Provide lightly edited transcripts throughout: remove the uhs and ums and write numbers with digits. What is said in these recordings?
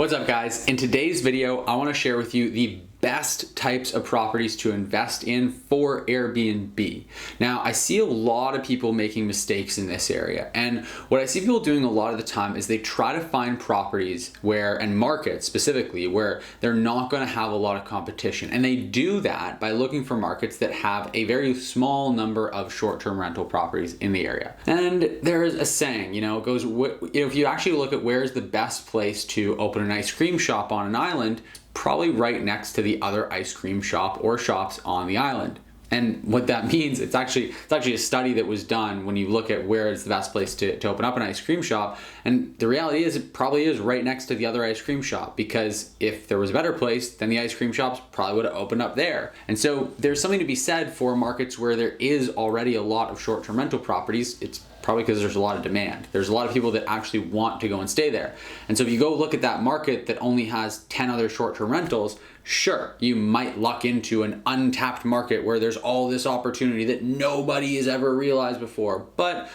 What's up, guys? In today's video, I want to share with you the best types of properties to invest in for Airbnb. Now, I see a lot of people making mistakes in this area, and what I see people doing a lot of the time is they try to find properties and markets specifically, where they're not going to have a lot of competition. And they do that by looking for markets that have a very small number of short-term rental properties in the area. And there's a saying, it goes, if you actually look at where's the best place to open an ice cream shop on an island, probably right next to the other ice cream shop or shops on the island. And what that means, it's actually a study that was done when you look at where is the best place to open up an ice cream shop. And the reality is it probably is right next to the other ice cream shop, because if there was a better place, then the ice cream shops probably would have opened up there. And so there's something to be said for markets where there is already a lot of short-term rental properties. It's probably because there's a lot of demand. There's a lot of people that actually want to go and stay there. And so if you go look at that market that only has 10 other short-term rentals, sure, you might luck into an untapped market where there's all this opportunity that nobody has ever realized before, but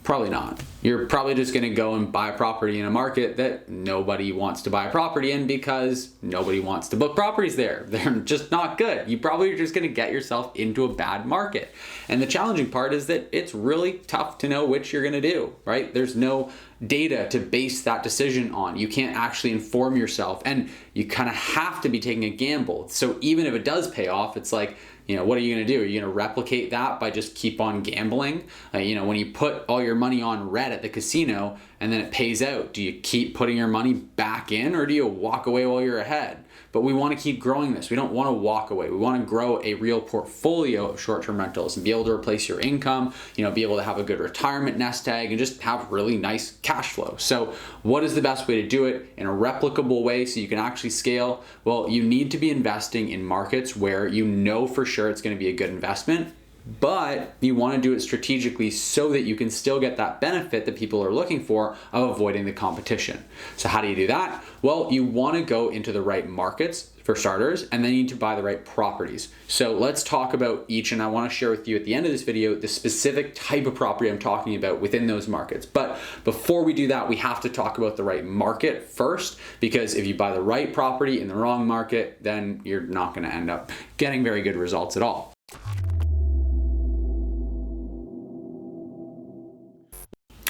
probably not. You're probably just gonna go and buy a property in a market that nobody wants to buy a property in because nobody wants to book properties there. They're just not good. You probably are just gonna get yourself into a bad market. And the challenging part is that it's really tough to know which you're gonna do, right? There's no data to base that decision on. You can't actually inform yourself, and you kind of have to be taking a gamble. So even if it does pay off, it's like, what are you going to do? Are you going to replicate that by just keep on gambling? When you put all your money on red at the casino and then it pays out, do you keep putting your money back in, or do you walk away while you're ahead? But we want to keep growing this. We don't want to walk away. We want to grow a real portfolio of short-term rentals and be able to replace your income, be able to have a good retirement nest egg and just have really nice cash flow. So what is the best way to do it in a replicable way so you can actually scale? Well, you need to be investing in markets where you know for sure it's going to be a good investment, but you want to do it strategically so that you can still get that benefit that people are looking for of avoiding the competition. So how do you do that? Well, you want to go into the right markets for starters, and then you need to buy the right properties. So let's talk about each, and I want to share with you at the end of this video the specific type of property I'm talking about within those markets. But before we do that, we have to talk about the right market first, because if you buy the right property in the wrong market, then you're not going to end up getting very good results at all.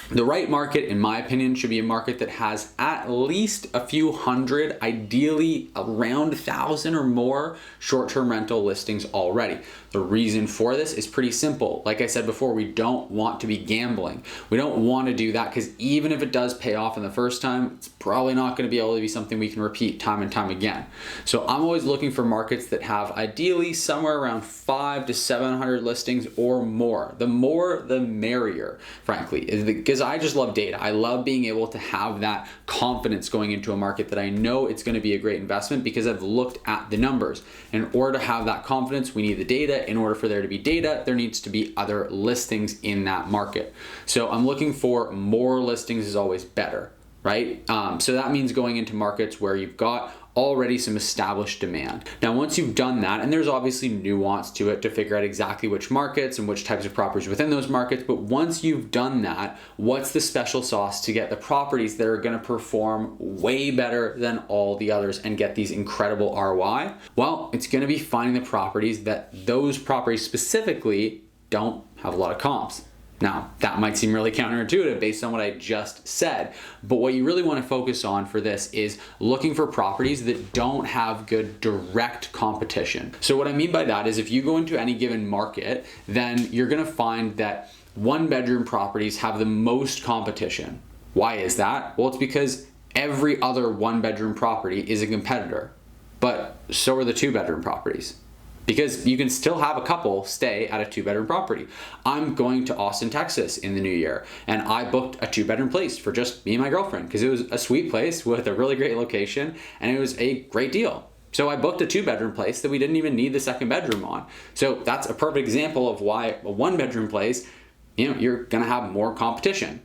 The right market, in my opinion, should be a market that has at least a few hundred, ideally around 1,000 or more short-term rental listings already. The reason for this is pretty simple. Like I said before, we don't want to be gambling. We don't want to do that because even if it does pay off in the first time, it's probably not going to be able to be something we can repeat time and time again. So I'm always looking for markets that have ideally somewhere around 500 to 700 listings or more. The more, the merrier, frankly, because I just love data. I love being able to have that confidence going into a market that I know it's going to be a great investment because I've looked at the numbers. In order to have that confidence, we need the data. In order for there to be data, there needs to be other listings in that market. So I'm looking for more listings is always better, right? So that means going into markets where you've got already some established demand. Now, once you've done that, and there's obviously nuance to it to figure out exactly which markets and which types of properties within those markets, but once you've done that, what's the special sauce to get the properties that are gonna perform way better than all the others and get these incredible ROI? Well, it's gonna be finding the properties that those properties specifically don't have a lot of comps. Now, that might seem really counterintuitive based on what I just said, but what you really want to focus on for this is looking for properties that don't have good direct competition. So what I mean by that is if you go into any given market, then you're going to find that one-bedroom properties have the most competition. Why is that? Well, it's because every other one-bedroom property is a competitor, but so are the two-bedroom properties. Because you can still have a couple stay at a two-bedroom property. I'm going to Austin, Texas in the new year, and I booked a two-bedroom place for just me and my girlfriend because it was a sweet place with a really great location, and it was a great deal. So I booked a two-bedroom place that we didn't even need the second bedroom on. So that's a perfect example of why a one-bedroom place, you're gonna have more competition.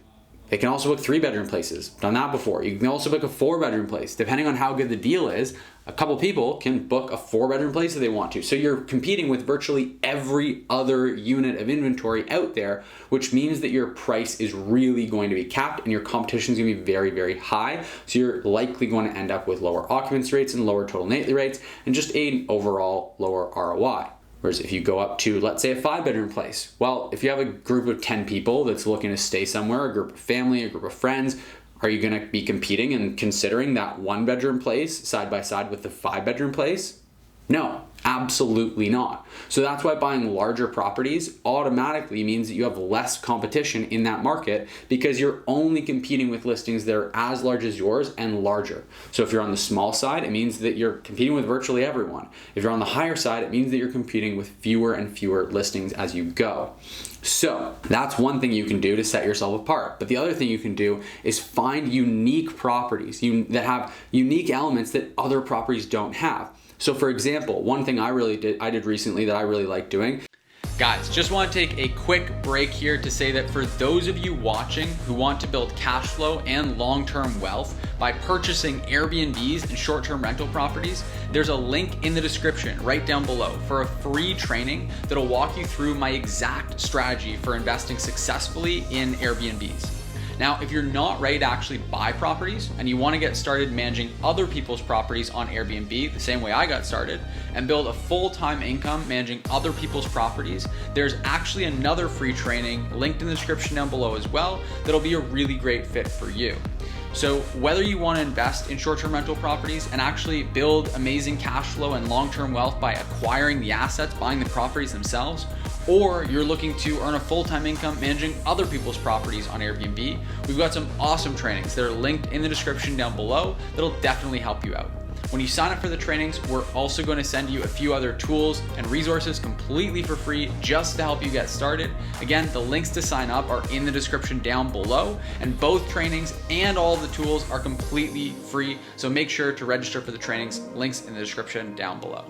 They can also book 3-bedroom places. Done that before. You can also book a 4-bedroom place. Depending on how good the deal is, a couple people can book a 4-bedroom place if they want to. So you're competing with virtually every other unit of inventory out there, which means that your price is really going to be capped and your competition is going to be very, very high. So you're likely going to end up with lower occupancy rates and lower total nightly rates and just an overall lower ROI. Whereas if you go up to, let's say, a 5-bedroom place, well, if you have a group of 10 people that's looking to stay somewhere, a group of family, a group of friends, are you going to be competing and considering that 1-bedroom place side by side with the 5-bedroom place? No, absolutely not. So that's why buying larger properties automatically means that you have less competition in that market because you're only competing with listings that are as large as yours and larger. So if you're on the small side, it means that you're competing with virtually everyone. If you're on the higher side, it means that you're competing with fewer and fewer listings as you go. So that's one thing you can do to set yourself apart. But the other thing you can do is find unique properties that have unique elements that other properties don't have. So for example, one thing I did recently that I really like doing. Guys, just want to take a quick break here to say that for those of you watching who want to build cash flow and long-term wealth by purchasing Airbnbs and short-term rental properties, there's a link in the description right down below for a free training that'll walk you through my exact strategy for investing successfully in Airbnbs. Now, if you're not ready to actually buy properties and you want to get started managing other people's properties on Airbnb, the same way I got started, and build a full-time income managing other people's properties, there's actually another free training linked in the description down below as well that'll be a really great fit for you. So whether you want to invest in short-term rental properties and actually build amazing cash flow and long-term wealth by acquiring the assets, buying the properties themselves, or you're looking to earn a full-time income managing other people's properties on Airbnb, we've got some awesome trainings that are linked in the description down below that'll definitely help you out. When you sign up for the trainings, we're also going to send you a few other tools and resources completely for free just to help you get started. Again, the links to sign up are in the description down below, and both trainings and all the tools are completely free. So make sure to register for the trainings, links in the description down below.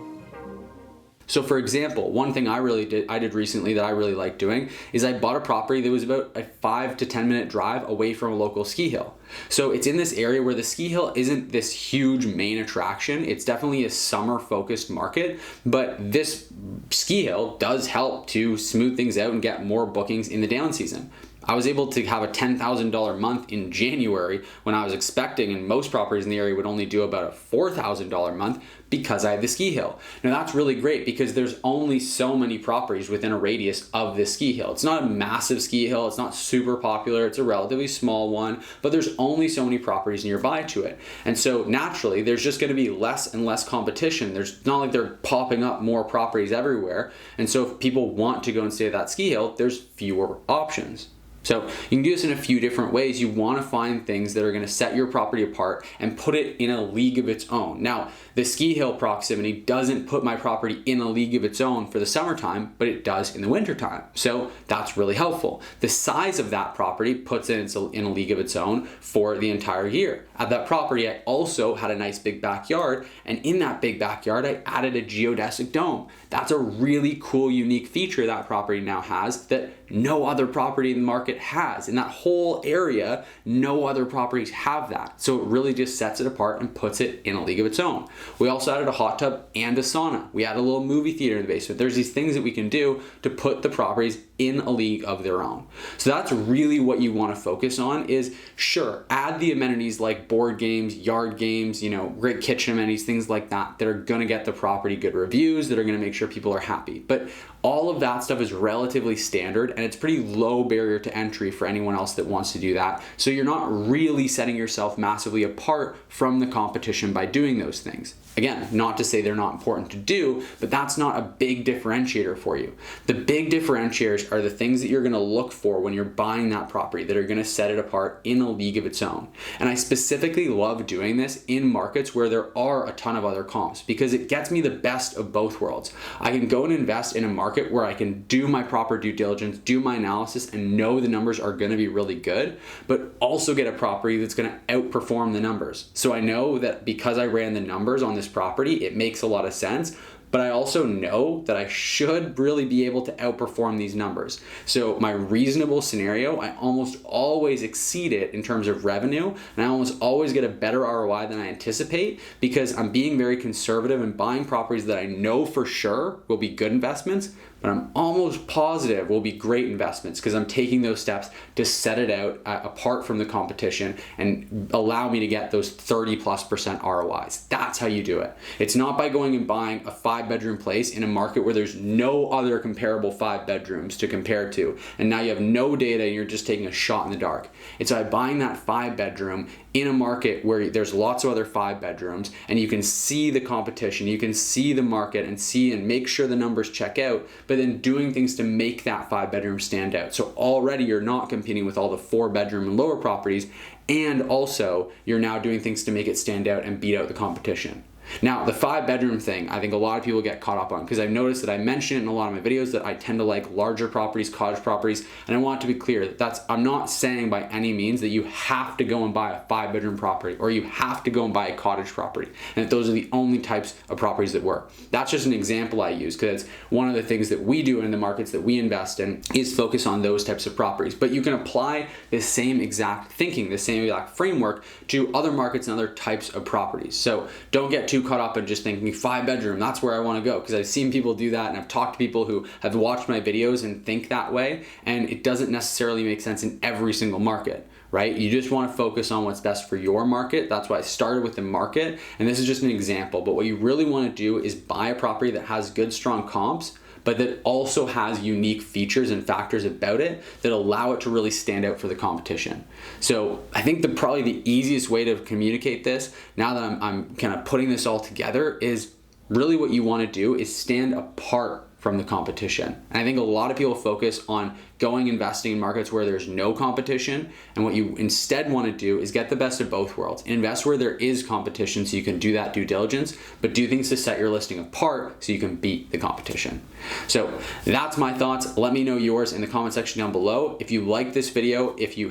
So for example, one thing I did recently that I really like doing is I bought a property that was about a 5 to 10 minute drive away from a local ski hill. So it's in this area where the ski hill isn't this huge main attraction. It's definitely a summer focused market, but this ski hill does help to smooth things out and get more bookings in the down season. I was able to have a $10,000 month in January when I was expecting, and most properties in the area would only do about a $4,000 month because I have the ski hill. Now that's really great because there's only so many properties within a radius of this ski hill. It's not a massive ski hill, it's not super popular, it's a relatively small one, but there's only so many properties nearby to it. And so naturally, there's just gonna be less and less competition. There's not like they're popping up more properties everywhere. And so if people want to go and stay at that ski hill, there's fewer options. So you can do this in a few different ways. You want to find things that are going to set your property apart and put it in a league of its own. Now, the ski hill proximity doesn't put my property in a league of its own for the summertime, but it does in the wintertime. So that's really helpful. The size of that property puts it in a league of its own for the entire year. At that property, I also had a nice big backyard, and in that big backyard, I added a geodesic dome. That's a really cool, unique feature that property now has that no other property in the market has. In that whole area, no other properties have that. So it really just sets it apart and puts it in a league of its own. We also added a hot tub and a sauna. We added a little movie theater in the basement. There's these things that we can do to put the properties in a league of their own. So that's really what you want to focus on is, sure, add the amenities like board games, yard games, great kitchen amenities, things like that are going to get the property good reviews, that are going to make sure people are happy. But all of that stuff is relatively standard and it's pretty low barrier to entry for anyone else that wants to do that. So you're not really setting yourself massively apart from the competition by doing those things. Again, not to say they're not important to do, but that's not a big differentiator for you. The big differentiators are the things that you're going to look for when you're buying that property that are going to set it apart in a league of its own. And I specifically love doing this in markets where there are a ton of other comps because it gets me the best of both worlds. I can go and invest in a market where I can do my proper due diligence, do my analysis, and know the numbers are going to be really good, but also get a property that's going to outperform the numbers. So I know that because I ran the numbers on this property, it makes a lot of sense, but I also know that I should really be able to outperform these numbers. So my reasonable scenario, I almost always exceed it in terms of revenue, and I almost always get a better ROI than I anticipate because I'm being very conservative and buying properties that I know for sure will be good investments, but I'm almost positive will be great investments because I'm taking those steps to set it out apart from the competition and allow me to get those 30+% ROIs. That's how you do it. It's not by going and buying a 5-bedroom place in a market where there's no other comparable 5 bedrooms to compare to, and now you have no data and you're just taking a shot in the dark. It's by buying that 5-bedroom in a market where there's lots of other 5 bedrooms and you can see the competition, you can see the market and see and make sure the numbers check out, but then doing things to make that 5-bedroom stand out. So already you're not competing with all the 4-bedroom and lower properties, and also you're now doing things to make it stand out and beat out the competition. Now, the 5-bedroom thing, I think a lot of people get caught up on because I've noticed that I mention it in a lot of my videos that I tend to like larger properties, cottage properties, and I want to be clear that I'm not saying by any means that you have to go and buy a 5-bedroom property or you have to go and buy a cottage property and that those are the only types of properties that work. That's just an example I use because it's one of the things that we do in the markets that we invest in is focus on those types of properties. But you can apply the same exact thinking, the same exact framework to other markets and other types of properties. So don't get too caught up in just thinking 5-bedroom, that's where I want to go, because I've seen people do that and I've talked to people who have watched my videos and think that way, and it doesn't necessarily make sense in every single market, right? You just want to focus on what's best for your market. That's why I started with the market, and this is just an example, but what you really want to do is buy a property that has good, strong comps, but that also has unique features and factors about it that allow it to really stand out for the competition. So I think probably the easiest way to communicate this, now that I'm kind of putting this all together, is really what you want to do is stand apart from the competition. And I think a lot of people focus on going investing in markets where there's no competition, and what you instead want to do is get the best of both worlds. Invest where there is competition so you can do that due diligence, but do things to set your listing apart so you can beat the competition. So that's my thoughts. Let me know yours in the comment section down below. If you like this video, if you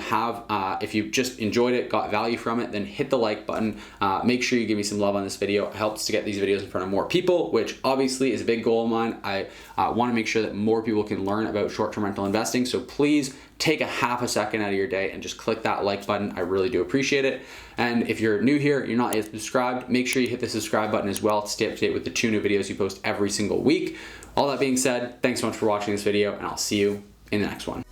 just enjoyed it, got value from it, then hit the like button. Make sure you give me some love on this video. It helps to get these videos in front of more people, which obviously is a big goal of mine. I want to make sure that more people can learn about short-term rental investing. So please take a half a second out of your day and just click that like button. I really do appreciate it. And if you're new here, you're not yet subscribed, make sure you hit the subscribe button as well to stay up to date with the 2 new videos you post every single week. All that being said, thanks so much for watching this video, and I'll see you in the next one.